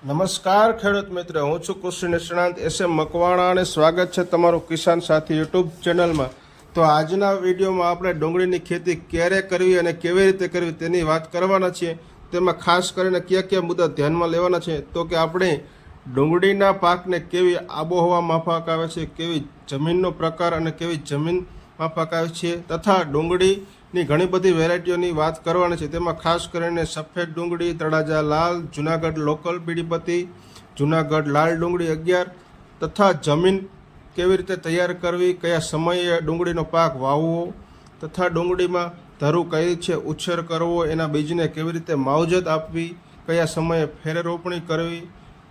નમસ્કાર ખેડૂત મિત્ર, હું છું કૃષિ નિષ્ણાંત SM મકવાણા અને સ્વાગત છે તમારું કિસાન સાથી યુટ્યુબ ચેનલમાં। તો આજના વિડીયોમાં આપણે ડુંગળીની ખેતી ક્યારે કરવી અને કેવી રીતે કરવી તેની વાત કરવાના છીએ। તેમાં ખાસ કરીને કયા કયા મુદ્દા ધ્યાનમાં લેવાના છે તો કે આપણે ડુંગળીના પાકને કેવી આબોહવા માફક આવે છે, કેવી જમીનનો પ્રકાર અને કેવી જમીન માફક આવે છે તથા ડુંગળીની ઘણી બધી વેરાયટીઓની વાત કરવાની છે। તેમાં ખાસ કરીને સફેદ ડુંગળી, તળાજા લાલ, જુનાગઢ લોકલ બીડીપતિ, જુનાગઢ લાલ ડુંગળી 11 તથા જમીન કેવી રીતે તૈયાર કરવી, કયા સમયે ડુંગળીનો પાક વાવવો તથા ડુંગળીમાં ધરું કઈ રીતે ઉછેર કરવો, એના બીજને કેવી રીતે માવજત આપવી, કયા સમયે ફેરે રોપણી કરવી,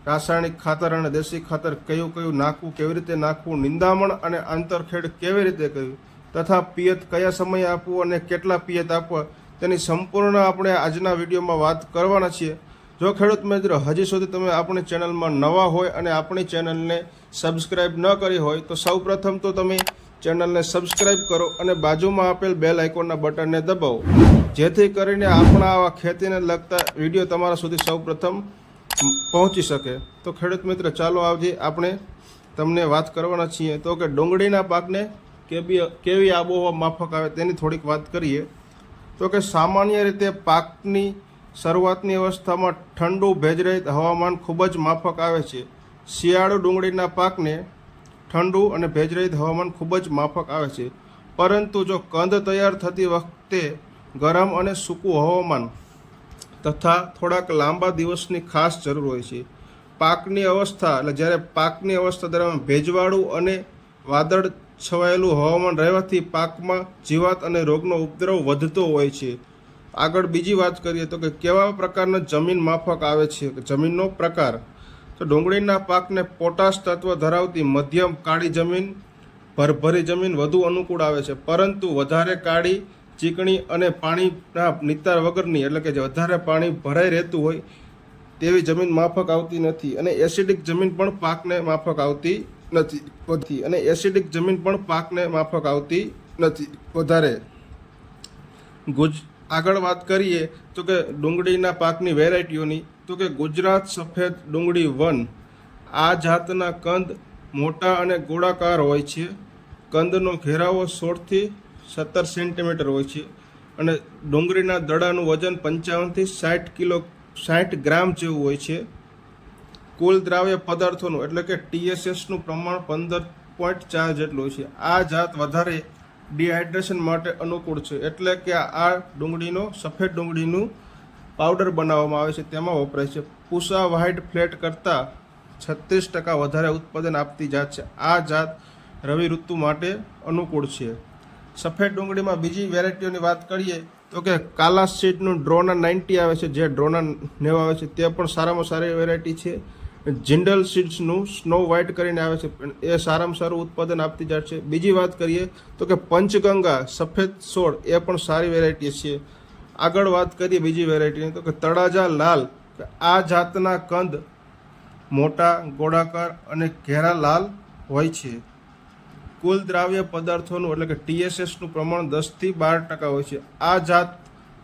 રાસાયણિક ખાતર અને દેશી ખાતર કયું કયું નાખવું, કેવી રીતે નાખવું, નિંદામણ અને આંતરખેડ કેવી રીતે કરવી તથા પિયત કયા સમયે આપવું અને કેટલા પિયત આપવા તેની સંપૂર્ણ આપણે આજના વિડીયોમાં વાત કરવાના છીએ। જો ખેડૂત મિત્રો હજી સુધી તમે આપણી ચેનલમાં નવા હોય અને આપણી ચેનલને સબસ્ક્રાઈબ ન કરી હોય તો સૌપ્રથમ તો તમે ચેનલને સબસ્ક્રાઈબ કરો અને બાજુમાં આપેલ બેલ આઇકોનના બટનને દબાવો, જેથી કરીને આપણા આવા ખેતીને લગતા વિડીયો તમારા સુધી સૌપ્રથમ પહોંચી શકે। તો ખેડૂત મિત્ર ચાલો આજે આપણે તમને વાત કરવાના છીએ તો કે ડુંગળીના પાકને કેવી આબોહવા માફક આવે તેની થોડીક વાત કરીએ। તો કે સામાન્ય રીતે પાકની શરૂઆતની અવસ્થામાં ઠંડુ ભેજરહિત હવામાન ખૂબ જ માફક આવે છે। શિયાળુ ડુંગળીના પાકને ઠંડુ અને ભેજરહિત હવામાન ખૂબ જ માફક આવે છે, પરંતુ જો કંદ તૈયાર થતી વખતે ગરમ અને સૂકું હવામાન તથા થોડાક લાંબા દિવસની ખાસ જરૂર હોય છે। પાકની અવસ્થા એટલે જ્યારે પાકની અવસ્થા દરમિયાન ભેજવાળું અને વાદળ છવાયેલું હવામાન રહેવાથી પાકમાં જીવાત અને રોગનો ઉપદ્રવ વધતો હોય છે। આગળ બીજી વાત કરીએ તો કે કેવા પ્રકારના જમીન માફક આવે છે, જમીનનો પ્રકાર। તો ડુંગળીના પાકને પોટાશ તત્વ ધરાવતી મધ્યમ કાળી જમીન, ભરભરી જમીન વધુ અનુકૂળ આવે છે, પરંતુ વધારે કાળી, ચીકણી અને પાણીના નિતાર વગરની એટલે કે જે વધારે પાણી ભરાઈ રહેતું હોય તેવી જમીન માફક આવતી નથી, અને એસિડિક જમીન પણ પાકને માફક આવતી નથી અને એસિડિક જમીન પણ પાકને માફક આવતી નથી વધારે। આગળ વાત કરીએ તો કે ડુંગળીના પાકની વેરાયટીઓની તો કે ગુજરાત સફેદ ડુંગળી 1 આ જાતના કંદ મોટા અને ગોળાકાર હોય છે। કંદનો ઘેરાવો 16 થી 17 સેન્ટીમીટર હોય છે અને ડુંગળીના દડાનું વજન 55 થી 60 ગ્રામ જેવું હોય છે। કુલ દ્રાવ્ય પદાર્થોનું એટલે કે TSSનું પ્રમાણ 15.4 જેટલું હોય છે। આ જાત વધારે ડિહાઇડ્રેશન માટે અનુકૂળ છે, એટલે કે આ ડુંગળીનો સફેદ ડુંગળીનું પાવડર બનાવવામાં આવે છે તેમાં વપરાય છે। પૂસા વ્હાઇટ ફ્લેટ કરતાં 36% વધારે ઉત્પાદન આપતી જાત છે। આ જાત રવિ ઋતુ માટે અનુકૂળ છે। સફેદ ડુંગળીમાં બીજી વેરાયટીઓની વાત કરીએ તો કે કાલા સીડનું ડ્રોના 90 આવે છે, જે ડ્રોના 90 આવે છે તે પણ સારામાં સારી વેરાયટી છે। જિંડલ સીડ્સનું સ્નો વ્હાઇટ કરીને આવે છે, એ સારામાં સારું ઉત્પાદન આપતી જાત છે। બીજી વાત કરીએ તો કે પંચગંગા સફેદ 16 એ પણ સારી વેરાયટી છે। આગળ વાત કરીએ બીજી વેરાયટીની તો કે તળાજા લાલ, આ જાતના કંદ મોટા, ગોળાકાર અને ઘેરા લાલ હોય છે। કુલ દ્રાવ્ય પદાર્થોનું એટલે કે TSSનું પ્રમાણ 10 થી 12% હોય છે। આ જાત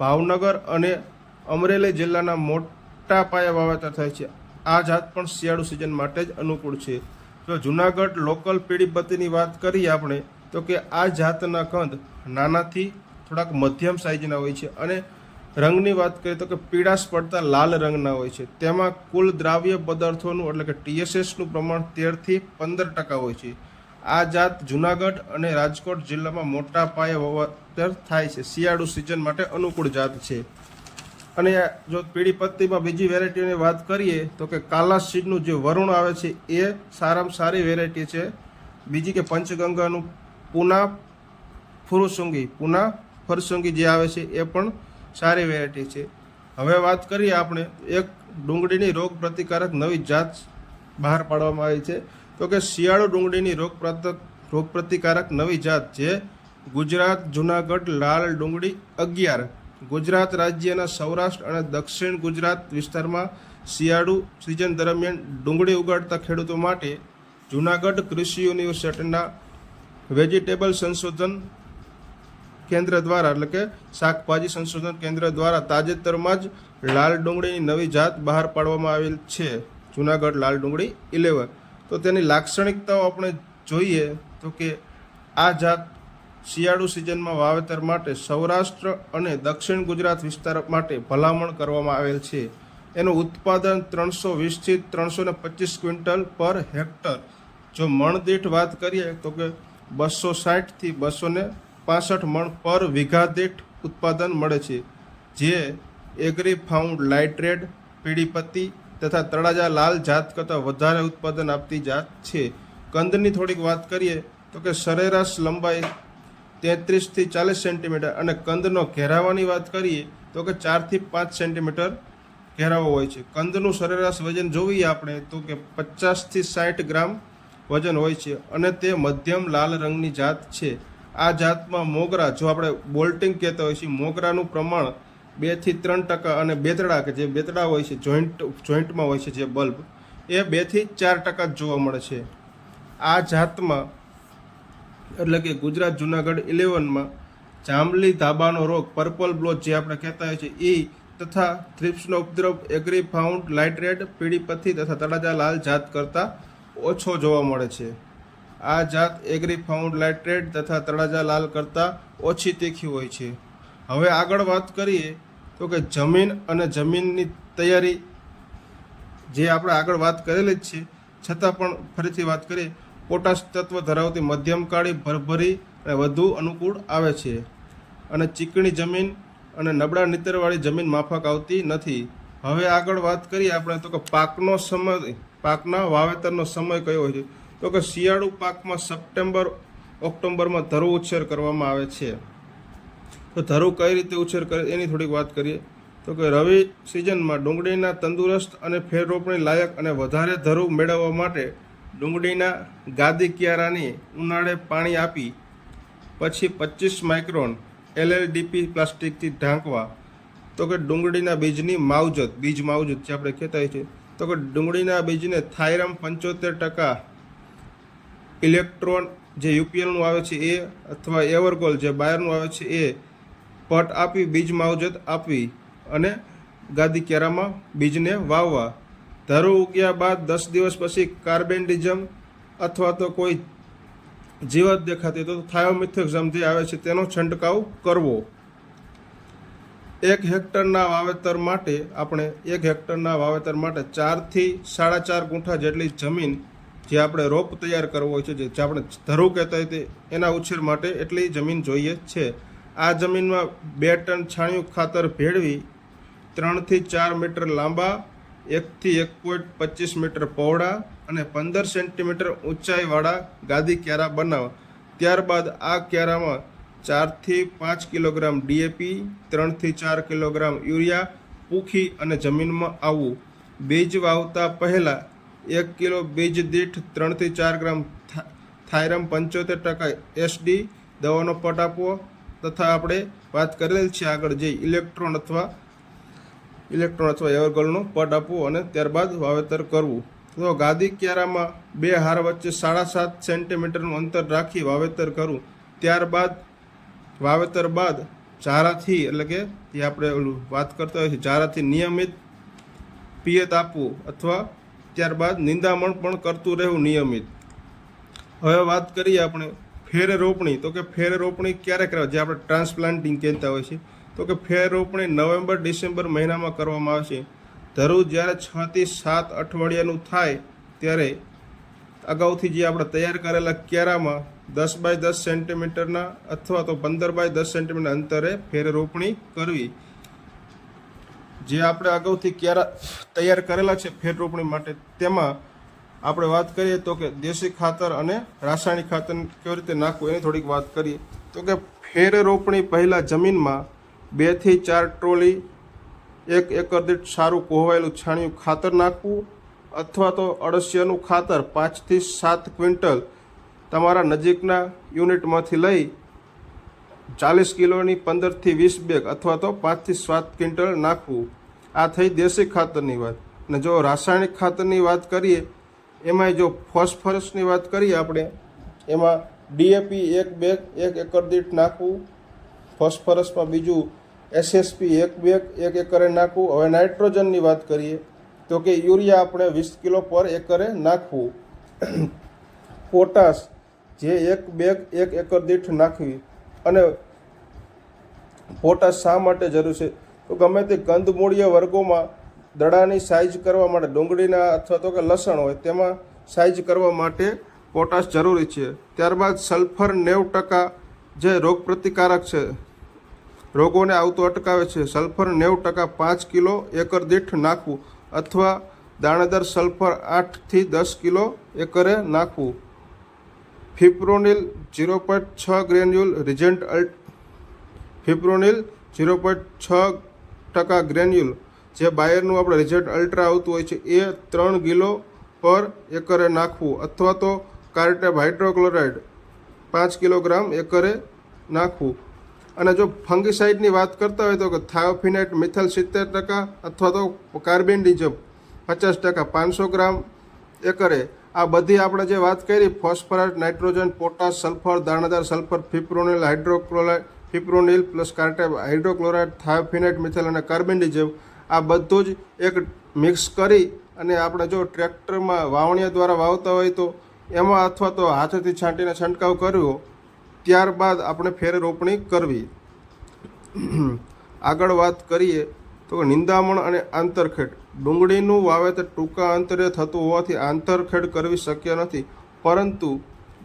ભાવનગર અને અમરેલી જિલ્લાના મોટા પાયે વાવેતર થાય છે। આ જાત પણ શિયાળુ સિઝન માટે જ અનુકૂળ છે। જો જુનાગઢ લોકલ પીડીપતિની વાત કરીએ આપણે તો કે આ જાતના કંદ નાનાથી થોડાક મધ્યમ સાઇઝના હોય છે અને રંગની વાત કરીએ તો કે પીળાશ પડતા લાલ રંગના હોય છે। તેમાં કુલ દ્રાવ્ય પદાર્થોનું એટલે કે TSSનું પ્રમાણ 13 થી 15% હોય છે। આ જાત જુનાગઢ અને રાજકોટ જિલ્લામાં મોટા પાયે વાવેતર થાય છે, શિયાળુ સિઝન માટે અનુકૂળ જાત છે। અને જો પીડીપત્તીમાં બીજી વેરાયટીની વાત કરીએ તો કે કાલા સીડનું જે વરુણ આવે છે એ સારામાં સારી વેરાયટી છે। બીજી કે પંચગંગાનું પૂના ફરસુંગી જે આવે છે એ પણ સારી વેરાયટી છે। હવે વાત કરીએ આપણે એક ડુંગળીની રોગ પ્રતિકારક નવી જાત બહાર પાડવામાં આવી છે તો કે શિયાળુ ડુંગળીની રોગ પ્રતિકારક નવી જાત જે ગુજરાત જુનાગઢ લાલ ડુંગળી 11 ગુજરાત રાજ્યના સૌરાષ્ટ્ર અને દક્ષિણ ગુજરાત વિસ્તારમાં શિયાળુ સિઝન દરમિયાન ડુંગળી ઉગાડતા ખેડૂતો માટે જુનાગઢ કૃષિ યુનિવર્સિટીના વેજીટેબલ સંશોધન કેન્દ્ર દ્વારા એટલે કે શાકભાજી સંશોધન કેન્દ્ર દ્વારા તાજેતરમાં જ લાલ ડુંગળીની નવી જાત બહાર પાડવામાં આવેલ છે। જુનાગઢ લાલ ડુંગળી 11. તો તેની લાક્ષણિકતાઓ આપણે જોઈએ તો કે આ જાત શિયાળુ સિઝનમાં વાવેતર માટે સૌરાષ્ટ્ર અને દક્ષિણ ગુજરાત વિસ્તાર માટે ભલામણ કરવામાં આવેલ છે. એનું ઉત્પાદન 320 થી 325 ક્વિન્ટલ પર હેક્ટર. જો મણ દીઠ વાત કરીએ તો કે 260 થી 265 મણ પર વીઘા દીઠ ઉત્પાદન મળે છે, જે એગ્રી ફાઉન્ડ લાઇટ રેડ, પીળી પત્તી તથા તળાજા લાલ જાત કરતાં વધારે ઉત્પાદન આપતી જાત છે. કંદની થોડીક વાત કરીએ તો કે સરેરાશ લંબાઈ 33 થી 40 સેન્ટીમીટર અને કંદનો ઘેરાવાની વાત કરીએ તો કે 4 થી 5 સેન્ટીમીટર ઘેરાવો હોય છે. કંદનું સરેરાશ વજન જોઈએ આપણે તો કે 50 થી 60 ગ્રામ વજન હોય છે અને તે મધ્યમ લાલ રંગની જાત છે. આ જાતમાં મોગરા, જો આપણે બોલ્ટિંગ કહેતા હોય છે, મોગરાનું પ્રમાણ 2 થી 3% અને બેતડા કે જે બેતડા હોય છે જોઈન્ટમાં હોય છે જે બલ્બ, એ 2 થી 4% જ જોવા મળે છે. આ જાતમાં એટલે કે ગુજરાત જુનાગઢ 11માં જાંબલી ધાબાનો રોગ, પર્પલ બ્લોચ જે આપણે કહેતા હોય છે એ તથા થ્રિપ્સનો ઉપદ્રવ એગ્રી ફાઉન્ડ લાઇટ રેડ, પીળી પત્તી તથા તળાજા લાલ જાત કરતાં ઓછો જોવા મળે છે. આ જાત એગ્રી ફાઉન્ડ લાઇટ રેડ તથા તળાજા લાલ કરતાં ઓછી તીખી હોય છે. હવે આગળ વાત કરીએ તો કે જમીન અને જમીનની તૈયારી, જે આપણે આગળ વાત કરેલી જ છે છતાં પણ ફરીથી વાત કરીએ. પોટાશ તત્વ ધરાવતી મધ્યમ કાળી, ભરભરી અને વધુ અનુકૂળ આવે છે અને ચીકણી જમીન અને નબળા નીતરવાળી જમીન માફક આવતી નથી. હવે આગળ વાત કરીએ આપણે તો કે પાકનો સમય, પાકના વાવેતરનો સમય કયો હોય છે તો કે શિયાળુ પાકમાં સપ્ટેમ્બર ઓક્ટોબરમાં ધરું ઉછેર કરવામાં આવે છે. તો ધરું કઈ રીતે ઉછેર કરે એની થોડીક વાત કરીએ તો કે રવિ સિઝનમાં ડુંગળીના તંદુરસ્ત અને ફેર રોપણી લાયક અને વધારે ધરું મેળવવા માટે ડુંગળીના ગાદી ક્યારાને ઉનાળે પાણી આપી પછી 25 માઇક્રોન LLDP પ્લાસ્ટિકથી ઢાંકવા. તો કે ડુંગળીના બીજની માવજત, બીજ માવજત જે આપણે કહેતા હોય છે તો કે ડુંગળીના બીજને થાઇરામ 75% ઇલેક્ટ્રોન જે UPLનું આવે છે એ અથવા એવરગોલ જે બાયરનું આવે છે એ પટ આપી બીજ માવજત આપવી અને ગાદી ક્યારામાં બીજને વાવવા. ધરું ઉગ્યા બાદ 10 દિવસ પછી કાર્બેન્ડિઝમ અથવા તો કોઈ જીવાત દેખાતી તો થાયોમિથોક્ઝમ જે આવે છે તેનો છંટકાવ કરવો. 1 હેક્ટરના વાવેતર માટે આપણે 1 હેક્ટરના વાવેતર માટે 4 થી 4.5 ગુંઠા જેટલી જમીન જે આપણે રોપ તૈયાર કરવો હોય છે, જે આપણે ધરું કહેતા હોય તે એના ઉછેર માટે એટલી જમીન જોઈએ છે. આ જમીનમાં 2 ટન છાણિયું ખાતર ભેળવી 3 થી 4 મીટર લાંબા, 1 થી 1.25 મીટર પહોળા અને 15 સેન્ટીમીટર ઊંચાઈવાળા ગાદી ક્યારા બનાવવા. ત્યારબાદ આ ક્યારામાં 4 થી 5 કિલોગ્રામ DAP, 3 થી 4 કિલોગ્રામ યુરિયા પૂખી અને જમીનમાં આવવું. બીજ વાવતા પહેલાં 1 કિલો બીજ દીઠ 3 થી 4 ગ્રામ થાઇરામ 75% SD દવાનો પટ આપવો તથા આપણે વાત કરેલ છે આગળ જે ઇલેક્ટ્રોન અથવા એવરગોલનો પટ આપવો અને ત્યારબાદ વાવેતર કરવું. તો ગાદી ક્યારામાં 2 હાર વચ્ચે 7.5 સેન્ટીમીટરનું અંતર રાખી વાવેતર કરવું. ત્યારબાદ વાવેતર બાદ ચારાથી, એટલે કે જે આપણે વાત કરતા હોય છે ચારાથી નિયમિત પિયત આપવું અથવા ત્યારબાદ નિંદામણ પણ કરતું રહેવું નિયમિત. હવે વાત કરીએ આપણે ફેર રોપણી. તો કે ફેર રોપણી ક્યારે કરાવે, જે આપણે ટ્રાન્સપ્લાન્ટિંગ કહેતા હોય છે તો કે ફેર રોપણી નવેમ્બર-ડિસેમ્બર મહિનામાં કરવામાં આવે છે. ધરું જ્યારે 6 થી 7 અઠવાડિયાનું થાય ત્યારે અગાઉથી જે આપણે તૈયાર કરેલા ક્યારામાં 10 બાય 10 સેન્ટીમીટરના અથવા તો 15 બાય 10 સેન્ટીમીટર અંતરે ફેર રોપણી કરવી. જે આપણે અગાઉથી ક્યારા તૈયાર કરેલા છે ફેર રોપણી માટે તેમાં આપણે વાત કરીએ તો કે દેશી ખાતર અને રાસાયણિક ખાતર કેવી રીતે નાખવું એની થોડીક વાત કરીએ. તો કે ફેર રોપણી પહેલાં જમીનમાં 2 થી 4 ટ્રોલી 1 એકર દીઠ સારું કોહવાયેલું છાણિયું ખાતર નાખવું અથવા તો અળસિયાનું ખાતર 5 થી 7 ક્વિન્ટલ તમારા નજીકના યુનિટમાંથી લઈ 40 કિલોની 15 થી 20 બેગ અથવા તો 5 થી 7 ક્વિન્ટલ નાખવું. આ થઈ દેશી ખાતરની વાત. અને જો રાસાયણિક ખાતરની વાત કરીએ એમાંય જો ફોસ્ફરસની વાત કરીએ આપણે એમાં DAP 1 બેગ 1 એકર દીઠ નાખવું. ફોસ્ફરસમાં બીજું SSP 1 બેગ 1 એકરે નાખવું. હવે નાઇટ્રોજનની વાત કરીએ તો કે યુરિયા આપણે 20 કિલો પર એકરે નાખવું. પોટાશ જે એક બેગ 1 એકર દીઠ નાખવી. અને પોટાશ શા માટે જરૂર છે? તો ગમે તે કંદમૂળીય વર્ગોમાં દડાની સાઇઝ કરવા માટે, ડુંગળીના અથવા તો કે લસણ હોય તેમાં સાઇઝ કરવા માટે પોટાશ જરૂરી છે. ત્યારબાદ સલ્ફર 90% જે રોગ પ્રતિકારક છે, રોગોને આવતું અટકાવે છે. સલ્ફર 90% 5 કિલો એકર દીઠ નાખવું અથવા દાણેદાર સલ્ફર 8 થી 10 કિલો એકરે નાખવું. ફિપ્રોનિલ 0.6 ગ્રેન્યુલ રિજેન્ટ ફિપ્રોનિલ 0.6% ગ્રેન્યુલ જે બાયરનું આપણે રિજેન્ટ અલ્ટ્રા આવતું હોય છે એ 3 કિલો પર એકરે નાખવું અથવા તો કાર્ટેપ હાઇડ્રોક્લોરાઇડ 5 કિલોગ્રામ એકરે નાખવું. અને જો ફંગીસાઇડની વાત કરતા હોય તો કે થાયોફિનાઇટ મિથલ 70% અથવા તો કાર્બેન્ડિઝમ 50% 500 ગ્રામ એકરે. આ બધી આપણે જે વાત કરી, ફોસ્ફરસ, નાઇટ્રોજન, પોટાશ, સલ્ફર, દાણાદાર sulphur, fipronil, hydrochloride, fipronil plus cartap hydrochloride, thiophanate methyl અને કાર્બેન્ડિઝમ, આ બધું જ એક મિક્સ કરી અને આપણે જો ટ્રેક્ટરમાં વાવણીયા દ્વારા વાવતા હોય તો એમાં અથવા તો હાથેથી છાંટીને છંટકાવ કર્યો. ત્યારબાદ આપણે ફેર રોપણી કરવી. આગળ વાત કરીએ તો નિંદામણ અને આંતરખેડ. ડુંગળીનું વાવેતર ટૂંકા અંતરે થતું હોવાથી આંતરખેડ કરવી શક્ય નથી, પરંતુ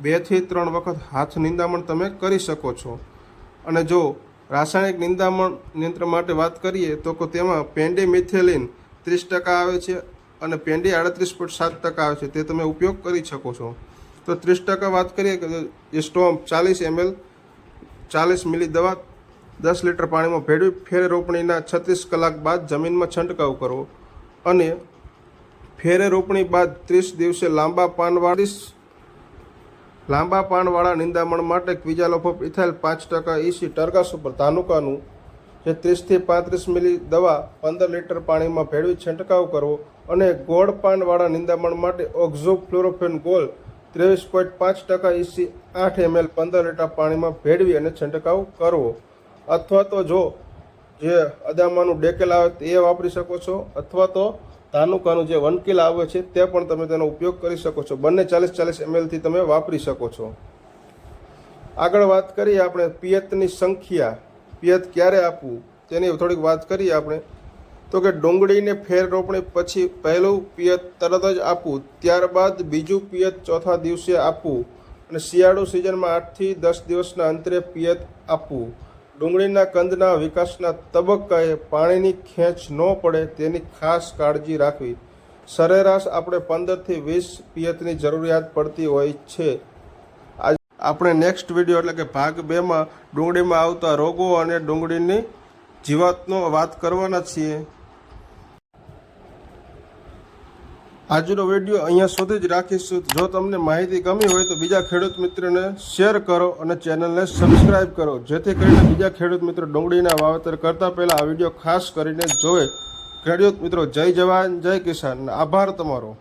2 થી 3 વખત હાથ નિંદામણ તમે કરી શકો છો. અને જો રાસાયણિક નિંદામણ નિયંત્રણ માટે વાત કરીએ તો તેમાં પેન્ડીમિથેલિન 30% આવે છે અને પેન્ડી 38.7% આવે છે, તે તમે ઉપયોગ કરી શકો છો. તો 30% વાત કરીએ કે એ સ્ટોમ્પ 40 ml 40 મિલી દવા 10 લીટર પાણીમાં ભેળવી ફેર રોપણીના 36 કલાક બાદ જમીનમાં છંટકાવ કરવો. અને ફેરે રોપણી બાદ 30 દિવસે લાંબા પાનવાળા નિંદામણ માટે ક્વિઝાલોફોપ ઇથાઇલ 5% EC ટર્ગા સુપર ધાનુકાનું જે 30 થી 35 મિલી દવા 15 લીટર પાણીમાં ભેળવી છંટકાવ કરવો. અને ગોળ પાનવાળા નિંદામણ માટે ઓક્ઝોફ્લોરોફેન ગોલ્ડ 23.5% EC 8 ml 15 લીટર પાણીમાં ભેળવી અને છંટકાવ કરવો. અથવા તો જો જે અદામાનું ડેકેલ આવે તે વાપરી શકો છો, અથવા તો ધાનુકાનું જે 1 કિલો આવે છે તે પણ તમે તેનો ઉપયોગ કરી શકો છો. બંને 40-40 ml થી તમે વાપરી શકો છો. આગળ વાત કરીએ આપણે પિયતની સંખ્યા, પિયત ક્યારે આપવું તેની થોડીક વાત કરીએ આપણે. તો કે ડુંગળીને ફેર રોપણી પછી પહેલું પિયત તરત જ આપવું, ત્યારબાદ બીજું પિયત ચોથા દિવસે આપવું અને શિયાળુ સિઝનમાં 8 થી 10 દિવસના અંતરે પિયત આપવું. ડુંગળીના કંદના વિકાસના તબક્કાએ પાણીની ખેંચ ન પડે તેની ખાસ કાળજી રાખવી. સરેરાશ આપણે 15 થી 20 પિયતની જરૂરિયાત પડતી હોય છે. આપણે નેક્સ્ટ વિડીયો એટલે કે ભાગ 2માં ડુંગળીમાં આવતા રોગો અને ડુંગળીની જીવાતનો વાત કરવાના છીએ. આજનો વિડીયો અહીંયા સુધી જ રાખીશું. જો તમને માહિતી ગમી હોય તો બીજા ખેડૂત મિત્રોને શેર કરો અને ચેનલને સબસ્ક્રાઈબ કરો, જેથી કરીને બીજા ખેડૂત મિત્રો ડુંગળીના વાવેતર કરતાં પહેલાં આ વિડીયો ખાસ કરીને જોવે. ખેડૂત મિત્રો, જય જવાન જય કિસાન. આભાર તમારો.